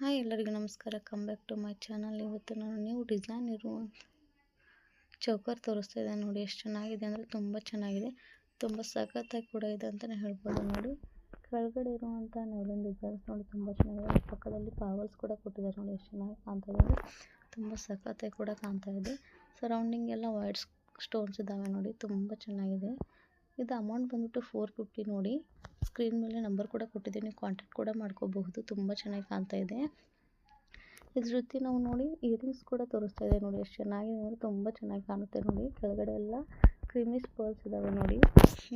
Hi ಎಲ್ಲರಿಗೂ ನಮಸ್ಕಾರ. Come back to my channel. ಇವತ್ತು ನಾನು ನ್ಯೂ ಡಿಸೈನ್ ಇರುವ ಚೌಕರ್ ತೋರಿಸ್ತಾ ಇದ್ದೇನೆ. ನೋಡಿ ಎಷ್ಟು ಚೆನ್ನಾಗಿದೆ ಅಂದರೆ ತುಂಬ ಚೆನ್ನಾಗಿದೆ, ತುಂಬ ಸಖತ್ತಾಗಿ ಕೂಡ ಇದೆ ಅಂತಲೇ ಹೇಳ್ಬೋದು. ನೋಡಿ ಕೆಳಗಡೆ ಇರುವಂಥ ನೆವಲಿನ್ ಡಿಸೈನ್ಸ್ ನೋಡಿ ತುಂಬ ಚೆನ್ನಾಗಿದೆ. ಪಕ್ಕದಲ್ಲಿ ಪಾವಲ್ಸ್ ಕೂಡ ಕೊಟ್ಟಿದ್ದಾರೆ. ನೋಡಿ ಎಷ್ಟು ಚೆನ್ನಾಗಿ ಕಾಣ್ತಾ ಇದೆ ಅಂದರೆ ತುಂಬ ಸಖತ್ತಾಗಿ ಕೂಡ ಕಾಣ್ತಾ ಇದೆ. ಸರೌಂಡಿಂಗ್ ಎಲ್ಲ ವೈಟ್ ಸ್ಟೋನ್ಸ್ ಇದ್ದಾವೆ. ನೋಡಿ ತುಂಬ ಚೆನ್ನಾಗಿದೆ. ಇದು ಅಮೌಂಟ್ ಬಂದ್ಬಿಟ್ಟು 450. ನೋಡಿ ಸ್ಕ್ರೀನ್ ಮೇಲೆ ನಂಬರ್ ಕೂಡ ಕೊಟ್ಟಿದ್ದೀನಿ, ನೀವು ಕಾಂಟ್ಯಾಕ್ಟ್ ಕೂಡ ಮಾಡ್ಕೋಬಹುದು. ತುಂಬ ಚೆನ್ನಾಗಿ ಕಾಣ್ತಾ ಇದೆ. ಇದ್ರ ಜೊತೆ ನಾವು ನೋಡಿ ಇಯರಿಂಗ್ಸ್ ಕೂಡ ತೋರಿಸ್ತಾ ಇದೆ. ನೋಡಿ ಎಷ್ಟು ಚೆನ್ನಾಗಿದೆ ಅಂದರೆ ತುಂಬ ಚೆನ್ನಾಗಿ ಕಾಣುತ್ತೆ. ನೋಡಿ ಕೆಳಗಡೆ ಎಲ್ಲ ಕ್ರೀಮಿ ಪರ್ಲ್ಸ್ ಇದ್ದಾವೆ. ನೋಡಿ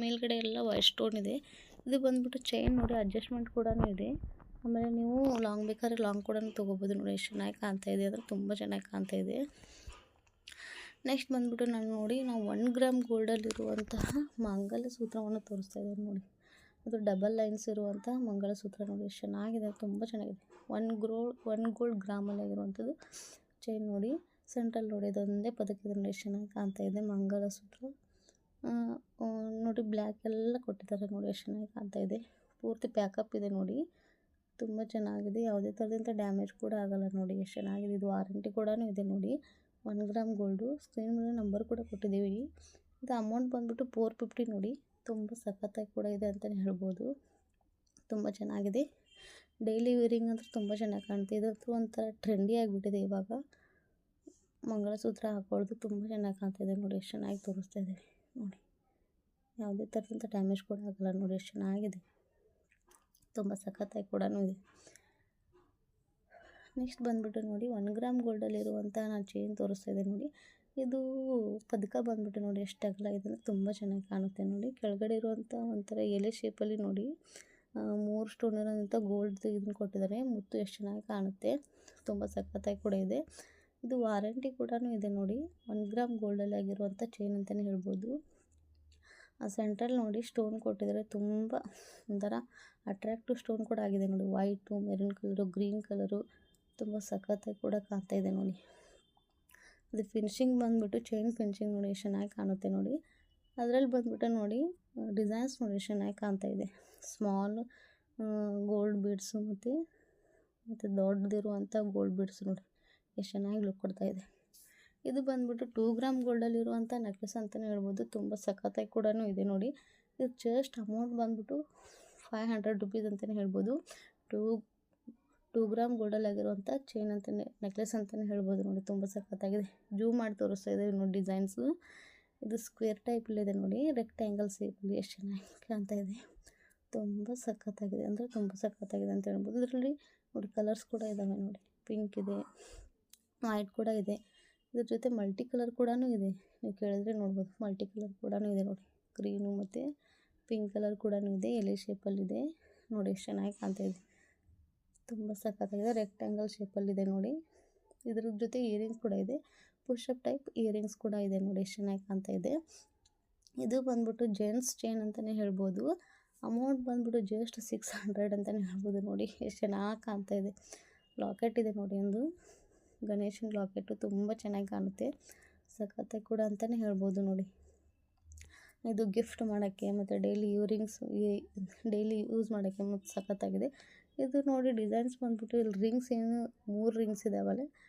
ಮೇಲ್ಗಡೆ ಎಲ್ಲ ವೈಟ್ ಸ್ಟೋನ್ ಇದೆ. ಇದು ಬಂದ್ಬಿಟ್ಟು ಚೈನ್ ನೋಡಿ ಅಡ್ಜಸ್ಟ್ಮೆಂಟ್ ಕೂಡ ಇದೆ. ಆಮೇಲೆ ನೀವು ಲಾಂಗ್ ಬೇಕಾದ್ರೆ ಲಾಂಗ್ ಕೂಡ ತೊಗೋಬೋದು. ನೋಡಿ ಎಷ್ಟು ಚೆನ್ನಾಗಿ ಕಾಣ್ತಾ ಇದೆ ಅಂದರೆ ತುಂಬ ಚೆನ್ನಾಗಿ ಕಾಣ್ತಾ ಇದೆ. ನೆಕ್ಸ್ಟ್ ಬಂದ್ಬಿಟ್ಟು ನಾವು 1 ಗ್ರಾಮ್ ಗೋಲ್ಡಲ್ಲಿರುವಂತಹ ಮಂಗಲಸೂತ್ರವನ್ನು ತೋರಿಸ್ತಾ ಇದ್ದೇವೆ. ನೋಡಿ ಅದು ಡಬಲ್ ಲೈನ್ಸ್ ಇರುವಂಥ ಮಂಗಲಸೂತ್ರ. ನೋಡಿ ಎಷ್ಟು ಚೆನ್ನಾಗಿದೆ, ತುಂಬ ಚೆನ್ನಾಗಿದೆ. 1 ಗೋಲ್ಡ್ ಗ್ರಾಮಲ್ಲಿ ಆಗಿರುವಂಥದ್ದು ಚೈನ್. ನೋಡಿ ಸೆಂಟ್ರಲ್ಲಿ ನೋಡಿ ಅದೊಂದೇ ಪದಕ್ಕೆ ನೋಡಿ ಎಷ್ಟು ಚೆನ್ನಾಗಿ ಕಾಣ್ತಾ ಇದೆ ಮಂಗಲಸೂತ್ರ. ನೋಡಿ ಬ್ಲ್ಯಾಕ್ ಎಲ್ಲ ಕೊಟ್ಟಿದ್ದಾರೆ. ನೋಡಿ ಎಷ್ಟು ಚೆನ್ನಾಗಿ ಕಾಣ್ತಾ ಇದೆ. ಪೂರ್ತಿ ಪ್ಯಾಕಪ್ ಇದೆ. ನೋಡಿ ತುಂಬ ಚೆನ್ನಾಗಿದೆ, ಯಾವುದೇ ಥರದಂಥ ಡ್ಯಾಮೇಜ್ ಕೂಡ ಆಗಲ್ಲ. ನೋಡಿ ಎಷ್ಟು ಚೆನ್ನಾಗಿದೆ. ಇದು ವಾರಂಟಿ ಕೂಡ ಇದೆ. ನೋಡಿ 1 ಗ್ರಾಮ್ ಗೋಲ್ಡು. ಸ್ಕ್ರೀನ್ ಮೇಲೆ ನಂಬರ್ ಕೂಡ ಕೊಟ್ಟಿದ್ದೀವಿ. ಇದು ಅಮೌಂಟ್ ಬಂದ್ಬಿಟ್ಟು 450. ನೋಡಿ ತುಂಬ ಸಖತ್ತಾಗಿ ಕೂಡ ಇದೆ ಅಂತಲೇ ಹೇಳ್ಬೋದು. ತುಂಬ ಚೆನ್ನಾಗಿದೆ. ಡೈಲಿ ವೇರಿಂಗ್ ಅಂದರೆ ತುಂಬ ಚೆನ್ನಾಗಿ ಕಾಣುತ್ತೆ. ಇದಂತೂ ಒಂಥರ ಟ್ರೆಂಡಿ ಆಗಿಬಿಟ್ಟಿದೆ ಇವಾಗ. ಮಂಗಳಸೂತ್ರ ಹಾಕೊಳ್ಳೋದು ತುಂಬ ಚೆನ್ನಾಗಿ ಕಾಣ್ತಾ ಇದೆ. ನೋಡಿ ಎಷ್ಟು ಚೆನ್ನಾಗಿ ತೋರಿಸ್ತಾ ಇದೆ. ನೋಡಿ ಯಾವುದೇ ಥರದಂಥ ಡ್ಯಾಮೇಜ್ ಕೂಡ ಆಗಲ್ಲ. ನೋಡಿ ಎಷ್ಟು ಚೆನ್ನಾಗಿದೆ, ತುಂಬ ಸಖತ್ತಾಗಿ ಕೂಡ ಇದೆ. ನೆಕ್ಸ್ಟ್ ಬಂದ್ಬಿಟ್ಟು ನೋಡಿ 1 ಗ್ರಾಮ್ ಗೋಲ್ಡಲ್ಲಿರುವಂಥ ನಾನು ಚೈನ್ ತೋರಿಸ್ತಾ ಇದೆ. ನೋಡಿ ಇದು ಪದಕ ಬಂದ್ಬಿಟ್ಟು ನೋಡಿ ಎಷ್ಟು ಅಗಲ ಇದೆ ಅಂದರೆ ತುಂಬ ಚೆನ್ನಾಗಿ ಕಾಣುತ್ತೆ. ನೋಡಿ ಕೆಳಗಡೆ ಇರುವಂಥ ಒಂಥರ ಎಲೆ ಶೇಪಲ್ಲಿ ನೋಡಿ 3 ಸ್ಟೋನ್ ಇರೋಂಥ ಗೋಲ್ಡ್ ಇದನ್ನು ಕೊಟ್ಟಿದ್ದಾರೆ. ಮುತ್ತು ಎಷ್ಟು ಚೆನ್ನಾಗಿ ಕಾಣುತ್ತೆ, ತುಂಬ ಸಖತ್ತಾಗಿ ಕೂಡ ಇದೆ. ಇದು ವಾರಂಟಿ ಕೂಡ ಇದೆ. ನೋಡಿ 1 ಗ್ರಾಮ್ ಗೋಲ್ಡಲ್ಲಿ ಆಗಿರುವಂಥ ಚೈನ್ ಅಂತಲೇ ಹೇಳ್ಬೋದು. ಆ ಸೆಂಟ್ರಲ್ಲಿ ನೋಡಿ ಸ್ಟೋನ್ ಕೊಟ್ಟಿದ್ದಾರೆ. ತುಂಬ ಒಂಥರ ಅಟ್ರಾಕ್ಟಿವ್ ಸ್ಟೋನ್ ಕೂಡ ಆಗಿದೆ. ನೋಡಿ white, maroon colour, green colour ತುಂಬ ಸಖತ್ತಾಗಿ ಕೂಡ ಕಾಣ್ತಾ ಇದೆ. ನೋಡಿ ಅದು ಫಿನಿಶಿಂಗ್ ಬಂದ್ಬಿಟ್ಟು ಚೈನ್ ಫಿನಿಶಿಂಗ್ ನೋಡಿ ಎಷ್ಟು ಚೆನ್ನಾಗಿ ಕಾಣುತ್ತೆ. ನೋಡಿ ಅದರಲ್ಲಿ ಬಂದ್ಬಿಟ್ಟು ನೋಡಿ ಡಿಸೈನ್ಸ್ ನೋಡಿ ಎಷ್ಟು ಚೆನ್ನಾಗಿ ಕಾಣ್ತಾ ಇದೆ. ಸ್ಮಾಲ್ ಗೋಲ್ಡ್ ಬೀಡ್ಸು ಮತ್ತು ದೊಡ್ಡದಿರುವಂಥ ಗೋಲ್ಡ್ ಬೀಡ್ಸ್ ನೋಡಿ ಎಷ್ಟು ಚೆನ್ನಾಗಿ ಲುಕ್ ಕೊಡ್ತಾ ಇದೆ. ಇದು ಬಂದ್ಬಿಟ್ಟು 2 ಗ್ರಾಮ್ ಗೋಲ್ಡಲ್ಲಿರುವಂಥ ನೆಕ್ಲೆಸ್ ಅಂತಲೇ ಹೇಳ್ಬೋದು. ತುಂಬ ಸಖತ್ತಾಗಿ ಕೂಡ ಇದೆ. ನೋಡಿ ಇದು ಜಸ್ಟ್ ಅಮೌಂಟ್ ಬಂದ್ಬಿಟ್ಟು 500 ರುಪೀಸ್ ಅಂತಲೇ ಹೇಳ್ಬೋದು. 2 ಗ್ರಾಮ್ ಗೋಲ್ಡಲ್ಲಾಗಿರುವಂಥ ಚೈನ್ ಅಂತಲೇ ನೆಕ್ಲೆಸ್ ಅಂತಲೇ ಹೇಳ್ಬೋದು. ನೋಡಿ ತುಂಬ ಸಖತ್ತಾಗಿದೆ. ಜೂಮ್ ಮಾಡಿ ತೋರಿಸ್ತಾ ಇದ್ದೀವಿ ನೋಡಿ ಡಿಸೈನ್ಸು. ಇದು ಸ್ಕ್ವೇರ್ ಟೈಪಲ್ಲಿದೆ. ನೋಡಿ ರೆಕ್ಟ್ಯಾಂಗಲ್ ಶೇಪಲ್ಲಿ ಎಷ್ಟು ಚೆನ್ನಾಗಿ ಕಾಣ್ತಾ ಇದೆ. ತುಂಬ ಸಖತ್ತಾಗಿದೆ ಅಂದರೆ ತುಂಬ ಸಖತ್ತಾಗಿದೆ ಅಂತ ಹೇಳ್ಬೋದು. ಇದರಲ್ಲಿ ನೋಡಿ ಕಲರ್ಸ್ ಕೂಡ ಇದ್ದಾವೆ. ನೋಡಿ ಪಿಂಕ್ ಇದೆ, ವೈಟ್ ಕೂಡ ಇದೆ. ಇದ್ರ ಜೊತೆ ಮಲ್ಟಿ ಕಲರ್ ಕೂಡ ಇದೆ. ನೀವು ಕೇಳಿದ್ರೆ ನೋಡ್ಬೋದು, ಮಲ್ಟಿ ಕಲರ್ ಕೂಡ ಇದೆ. ನೋಡಿ ಗ್ರೀನು ಮತ್ತು ಪಿಂಕ್ ಕಲರ್ ಕೂಡ ಇದೆ, ಎಲೆ ಶೇಪಲ್ಲಿದೆ. ನೋಡಿ ಎಷ್ಟು ಚೆನ್ನಾಗಿ ಕಾಣ್ತಾ ಇದೆ, ತುಂಬ ಸಖತ್ತಾಗಿದೆ. ರೆಕ್ಟ್ಯಾಂಗಲ್ ಶೇಪಲ್ಲಿದೆ. ನೋಡಿ ಇದ್ರ ಜೊತೆ ಇಯರಿಂಗ್ಸ್ ಕೂಡ ಇದೆ, ಪುಷಪ್ ಟೈಪ್ ಇಯರಿಂಗ್ಸ್ ಕೂಡ ಇದೆ. ನೋಡಿ ಎಷ್ಟು ಚೆನ್ನಾಗಿ ಕಾಣ್ತಾ ಇದೆ. ಇದು ಬಂದ್ಬಿಟ್ಟು ಜೆಂಟ್ಸ್ ಚೈನ್ ಅಂತಲೇ ಹೇಳ್ಬೋದು. ಅಮೌಂಟ್ ಬಂದ್ಬಿಟ್ಟು ಜಸ್ಟ್ 600 ಅಂತಲೇ ಹೇಳ್ಬೋದು. ನೋಡಿ ಎಷ್ಟು ಚೆನ್ನಾಗಿ ಕಾಣ್ತಾ ಇದೆ. ಲಾಕೆಟ್ ಇದೆ ನೋಡಿ, ಒಂದು ಗಣೇಶನ ಲಾಕೆಟು ತುಂಬ ಚೆನ್ನಾಗಿ ಕಾಣುತ್ತೆ, ಸಖತ್ತಾಗಿ ಕೂಡ ಅಂತಲೇ ಹೇಳ್ಬೋದು. ನೋಡಿ ಇದು ಗಿಫ್ಟ್ ಮಾಡೋಕ್ಕೆ ಮತ್ತು ಡೈಲಿ ಡೈಲಿ ಯೂಸ್ ಮಾಡೋಕ್ಕೆ ಮತ್ತು ಸಖತ್ತಾಗಿದೆ. ಇದು ನೋಡಿ ಡಿಸೈನ್ಸ್ ಬಂದ್ಬಿಟ್ಟು ಇಲ್ಲಿ ರಿಂಗ್ಸ್ ಏನು 3 ರಿಂಗ್ಸ್ ಇದ್ದಾವಲ್ಲ,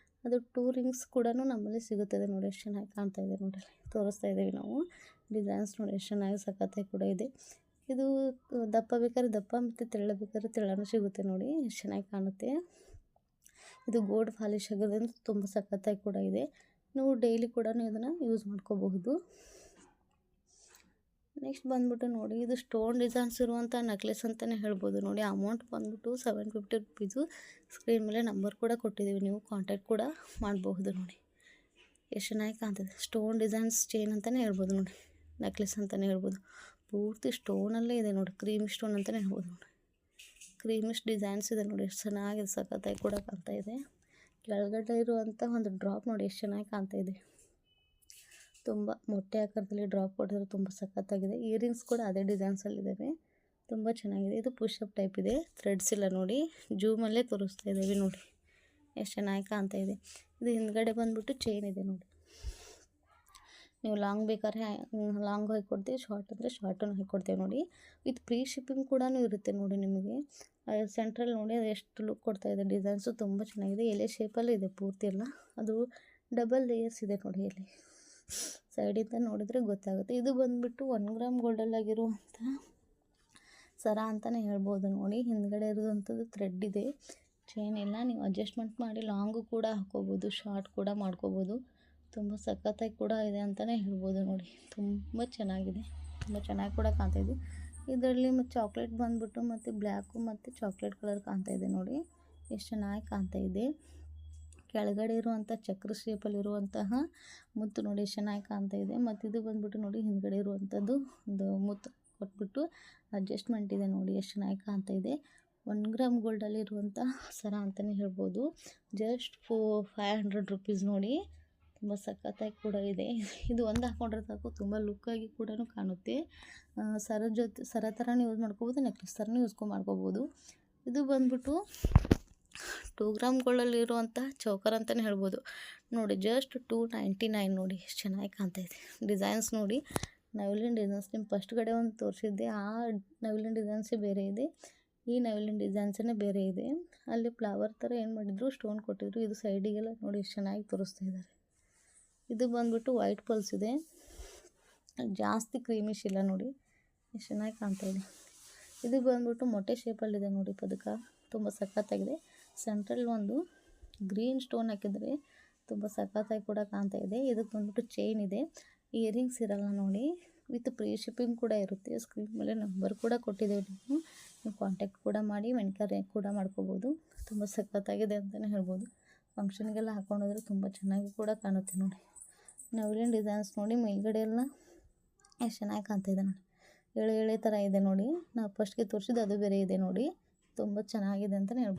ಅದು 2 ರಿಂಗ್ಸ್ ಕೂಡ ನಮ್ಮಲ್ಲಿ ಸಿಗುತ್ತದೆ. ನೋಡಿ ಎಷ್ಟು ಚೆನ್ನಾಗಿ ಕಾಣ್ತಾ ಇದೆ. ನೋಡಿ ತೋರಿಸ್ತಾ ಇದ್ದೀವಿ ನಾವು ಡಿಸೈನ್ಸ್. ನೋಡಿ ಎಷ್ಟು ಚೆನ್ನಾಗಿ ಸಖತ್ತಾಗಿ ಕೂಡ ಇದೆ. ಇದು ದಪ್ಪ ಬೇಕಾದ್ರೆ ದಪ್ಪ ಮತ್ತು ತೆಳ್ಳ ಬೇಕಾದ್ರೆ ತೆಳ್ಳನೂ ಸಿಗುತ್ತೆ. ನೋಡಿ ಎಷ್ಟು ಚೆನ್ನಾಗಿ ಕಾಣುತ್ತೆ. ಇದು ಗೋಲ್ಡ್ ಪಾಲಿಶ್ ಆಗೋದ್ರಿಂದ ತುಂಬ ಸಖತ್ತಾಗಿ ಕೂಡ ಇದೆ. ನೀವು ಡೈಲಿ ಕೂಡ ಇದನ್ನು ಯೂಸ್ ಮಾಡ್ಕೋಬಹುದು. ನೆಕ್ಸ್ಟ್ ಬಂದ್ಬಿಟ್ಟು ನೋಡಿ ಇದು ಸ್ಟೋನ್ ಡಿಸೈನ್ಸ್ ಇರುವಂಥ ನೆಕ್ಲೆಸ್ ಅಂತಲೇ ಹೇಳ್ಬೋದು. ನೋಡಿ ಅಮೌಂಟ್ ಬಂದ್ಬಿಟ್ಟು 750 ರುಪೀಸು. ಸ್ಕ್ರೀನ್ ಮೇಲೆ ನಂಬರ್ ಕೂಡ ಕೊಟ್ಟಿದ್ದೀವಿ, ನೀವು ಕಾಂಟ್ಯಾಕ್ಟ್ ಕೂಡ ಮಾಡಬಹುದು. ನೋಡಿ ಎಷ್ಟು ಚೆನ್ನಾಗಿ ಕಾಣ್ತದೆ. ಸ್ಟೋನ್ ಡಿಸೈನ್ಸ್ ಚೈನ್ ಅಂತಲೇ ಹೇಳ್ಬೋದು. ನೋಡಿ ನೆಕ್ಲೆಸ್ ಅಂತಲೇ ಹೇಳ್ಬೋದು. ಪೂರ್ತಿ ಸ್ಟೋನಲ್ಲೇ ಇದೆ. ನೋಡಿ ಕ್ರೀಮಿ ಸ್ಟೋನ್ ಅಂತಲೇ ಹೇಳ್ಬೋದು. ನೋಡಿ ಕ್ರೀಮಿಶ್ ಡಿಸೈನ್ಸ್ ಇದೆ. ನೋಡಿ ಎಷ್ಟು ಚೆನ್ನಾಗಿದೆ, ಸಖತ್ತಾಗಿ ಕೂಡ ಕಾಣ್ತಾ ಇದೆ. ಕೆಳಗಡೆ ಇರುವಂಥ ಒಂದು ಡ್ರಾಪ್ ನೋಡಿ ಎಷ್ಟು ಚೆನ್ನಾಗಿ ಕಾಣ್ತಾ ಇದೆ. ತುಂಬ ಮೊಟ್ಟೆ ಆಕಾರದಲ್ಲಿ ಡ್ರಾಪ್ ಕೊಟ್ಟಿದ್ರೆ ತುಂಬ ಸಖತ್ತಾಗಿದೆ. ಇಯರಿಂಗ್ಸ್ ಕೂಡ ಅದೇ ಡಿಸೈನ್ಸಲ್ಲಿದ್ದಾವೆ, ತುಂಬ ಚೆನ್ನಾಗಿದೆ. ಇದು ಪುಷಪ್ ಟೈಪ್ ಇದೆ, ಥ್ರೆಡ್ಸ್ ಇಲ್ಲ. ನೋಡಿ ಜೂಮಲ್ಲೇ ತೋರಿಸ್ತಾ ಇದ್ದೀವಿ. ನೋಡಿ ಎಷ್ಟು ಚೆನ್ನಾಗಿ ಕಾಣ್ತಾ ಇದೆ. ಇದು ಹಿಂದ್ಗಡೆ ಬಂದ್ಬಿಟ್ಟು ಚೈನ್ ಇದೆ. ನೋಡಿ ನೀವು ಲಾಂಗ್ ಬೇಕಾದ್ರೆ ಲಾಂಗು ಹಾಕ್ಕೊಡ್ತೀವಿ, ಶಾರ್ಟ್ ಅಂದರೆ ಶಾರ್ಟನ್ನು ಹಾಕ್ಕೊಡ್ತೇವೆ ನೋಡಿ. ವಿತ್ ಫ್ರೀ ಶಿಪ್ಪಿಂಗ್ ಕೂಡ ಇರುತ್ತೆ ನೋಡಿ ನಿಮಗೆ. ಸೆಂಟ್ರಲ್ಲಿ ನೋಡಿ ಅದು ಎಷ್ಟು ಲುಕ್ ಕೊಡ್ತಾಯಿದೆ. ಡಿಸೈನ್ಸು ತುಂಬ ಚೆನ್ನಾಗಿದೆ. ಎಲೆ ಶೇಪಲ್ಲಿ ಇದೆ ಪೂರ್ತಿ ಎಲ್ಲ. ಅದು ಡಬಲ್ ಲೇಯರ್ಸ್ ಇದೆ ನೋಡಿ ಇಲ್ಲಿ ಸೈಡಿಂದ ನೋಡಿದರೆ ಗೊತ್ತಾಗುತ್ತೆ. ಇದು ಬಂದುಬಿಟ್ಟು 1 ಗ್ರಾಮ್ ಗೋಲ್ಡಲ್ಲಾಗಿರುವಂಥ ಸರ ಅಂತಲೇ ಹೇಳ್ಬೋದು ನೋಡಿ. ಹಿಂದ್ಗಡೆ ಇರೋವಂಥದ್ದು ಥ್ರೆಡ್ ಇದೆ, ಚೈನ್ ಇಲ್ಲ. ನೀವು ಅಡ್ಜಸ್ಟ್ಮೆಂಟ್ ಮಾಡಿ ಲಾಂಗು ಕೂಡ ಹಾಕ್ಕೋಬೋದು, ಶಾರ್ಟ್ ಕೂಡ ಮಾಡ್ಕೋಬೋದು. ತುಂಬ ಸಖತ್ತಾಗಿ ಕೂಡ ಇದೆ ಅಂತಲೇ ಹೇಳ್ಬೋದು ನೋಡಿ. ತುಂಬ ಚೆನ್ನಾಗಿದೆ, ತುಂಬ ಚೆನ್ನಾಗಿ ಕೂಡ ಕಾಣ್ತಾಯಿದೆ. ಇದರಲ್ಲಿ ಮತ್ತು ಚಾಕ್ಲೇಟ್ ಬಂದುಬಿಟ್ಟು ಮತ್ತು ಬ್ಲ್ಯಾಕು ಮತ್ತು ಚಾಕ್ಲೇಟ್ ಕಲರ್ ಕಾಣ್ತಾಯಿದೆ ನೋಡಿ. ಎಷ್ಟು ಚೆನ್ನಾಗಿ ಕಾಣ್ತಾಯಿದೆ. ಕೆಳಗಡೆ ಇರುವಂಥ ಚಕ್ರ ಶೇಪಲ್ಲಿರುವಂತಹ ಮುತ್ತು ನೋಡಿ ಎಷ್ಟು ಚೆನ್ನಾಗಿ ಕಾಣ್ತಾಯಿದೆ. ಮತ್ತು ಇದು ಬಂದುಬಿಟ್ಟು ನೋಡಿ ಹಿಂದ್ಗಡೆ ಇರುವಂಥದ್ದು ಒಂದು ಮುತ್ತು ಕೊಟ್ಬಿಟ್ಟು ಅಡ್ಜಸ್ಟ್ಮೆಂಟ್ ಇದೆ ನೋಡಿ, ಎಷ್ಟು ಚೆನ್ನಾಗಿ ಕಾಣ್ತಾಯಿದೆ. 1 ಗ್ರಾಮ್ ಗೋಲ್ಡಲ್ಲಿರುವಂಥ ಸರ ಅಂತಲೇ ಹೇಳ್ಬೋದು. ಜಸ್ಟ್ 500 ರುಪೀಸ್ ನೋಡಿ. ತುಂಬ ಸಖತ್ತಾಗಿ ಕೂಡ ಇದೆ. ಇದು ಒಂದು ಹಾಕ್ಕೊಂಡ್ರೆ ಸಾಕು, ತುಂಬ ಲುಕ್ಕಾಗಿ ಕೂಡ ಕಾಣುತ್ತೆ. ಸರ ಥರನೂ ಯೂಸ್ ಮಾಡ್ಕೋಬೋದು, ನೆಕ್ಲೆಸ್ ಥರನೂ ಮಾಡ್ಕೋಬೋದು. ಇದು ಬಂದುಬಿಟ್ಟು 2 ಗ್ರಾಮ್ ಗೋಲ್ಡಲ್ಲಿರುವಂಥ ಚೌಕರ್ ಅಂತಲೇ ಹೇಳ್ಬೋದು ನೋಡಿ. ಜಸ್ಟ್ 299 ನೋಡಿ, ಎಷ್ಟು ಚೆನ್ನಾಗಿ ಕಾಣ್ತಾಯಿದೆ. ಡಿಸೈನ್ಸ್ ನೋಡಿ, ನವಿಲಿನ ಡಿಸೈನ್ಸ್ ನಿಮ್ಮ ಫಸ್ಟ್ಗಡೆ ಒಂದು ತೋರಿಸಿದ್ದೆ, ಆ ನವಿಲಿನ ಡಿಸೈನ್ಸೇ ಬೇರೆ ಇದೆ, ಈ ನವಿಲಿನ ಡಿಸೈನ್ಸೇ ಬೇರೆ ಇದೆ. ಅಲ್ಲಿ ಫ್ಲವರ್ ಥರ ಏನು ಮಾಡಿದ್ರು, ಸ್ಟೋನ್ ಕೊಟ್ಟಿದ್ರು. ಇದು ಸೈಡಿಗೆಲ್ಲ ನೋಡಿ ಎಷ್ಟು ಚೆನ್ನಾಗಿ ತೋರಿಸ್ತಾ ಇದ್ದಾರೆ. ಇದು ಬಂದುಬಿಟ್ಟು ವೈಟ್ ಪಲ್ಸ್ ಇದೆ, ಜಾಸ್ತಿ ಕ್ರೀಮಿಶ್ ಇಲ್ಲ ನೋಡಿ, ಎಷ್ಟು ಚೆನ್ನಾಗಿ ಕಾಣ್ತಾಯಿದೆ. ಇದು ಬಂದುಬಿಟ್ಟು ಮೊಟ್ಟೆ ಶೇಪಲ್ಲಿದೆ ನೋಡಿ ಪದಕ, ತುಂಬ ಸಖತ್ತಾಗಿದೆ. ಸೆಂಟ್ರಲ್ಲಿ ಒಂದು ಗ್ರೀನ್ ಸ್ಟೋನ್ ಹಾಕಿದರೆ ತುಂಬ ಸಖತ್ತಾಗಿ ಕೂಡ ಕಾಣ್ತಾಯಿದೆ. ಇದಕ್ಕೆ ಬಂದುಬಿಟ್ಟು ಚೈನ್ ಇದೆ, ಇಯರಿಂಗ್ಸ್ ಇರಲ್ಲ ನೋಡಿ. ವಿತ್ ಫ್ರೀ ಶಿಪ್ಪಿಂಗ್ ಕೂಡ ಇರುತ್ತೆ. ಸ್ಕ್ರೀನ್ ಮೇಲೆ ನಂಬರ್ ಕೂಡ ಕೊಟ್ಟಿದ್ದೇವೆ, ನೀವು ಕಾಂಟ್ಯಾಕ್ಟ್ ಕೂಡ ಮಾಡಿ ವೆಂಕರ್ ಕೂಡ ಮಾಡ್ಕೋಬೋದು. ತುಂಬ ಸಖತ್ತಾಗಿದೆ ಅಂತಲೇ ಹೇಳ್ಬೋದು. ಫಂಕ್ಷನ್ಗೆಲ್ಲ ಹಾಕ್ಕೊಂಡೋದ್ರೆ ತುಂಬ ಚೆನ್ನಾಗಿ ಕೂಡ ಕಾಣುತ್ತೆ ನೋಡಿ. ನವಿಲಿನ ಡಿಸೈನ್ಸ್ ನೋಡಿ, ಮೇಲ್ಗಡೆ ಎಲ್ಲ ಎಷ್ಟು ಚೆನ್ನಾಗಿ ಕಾಣ್ತಾಯಿದೆ ನೋಡಿ. ಎಳೆ ಥರ ಇದೆ ನೋಡಿ. ನಾವು ಫಸ್ಟ್ಗೆ ತೋರಿಸಿದ್ದು ಅದು ಬೇರೆ ಇದೆ ನೋಡಿ. ತುಂಬ ಚೆನ್ನಾಗಿದೆ ಅಂತಲೇ ಹೇಳ್ಬೋದು.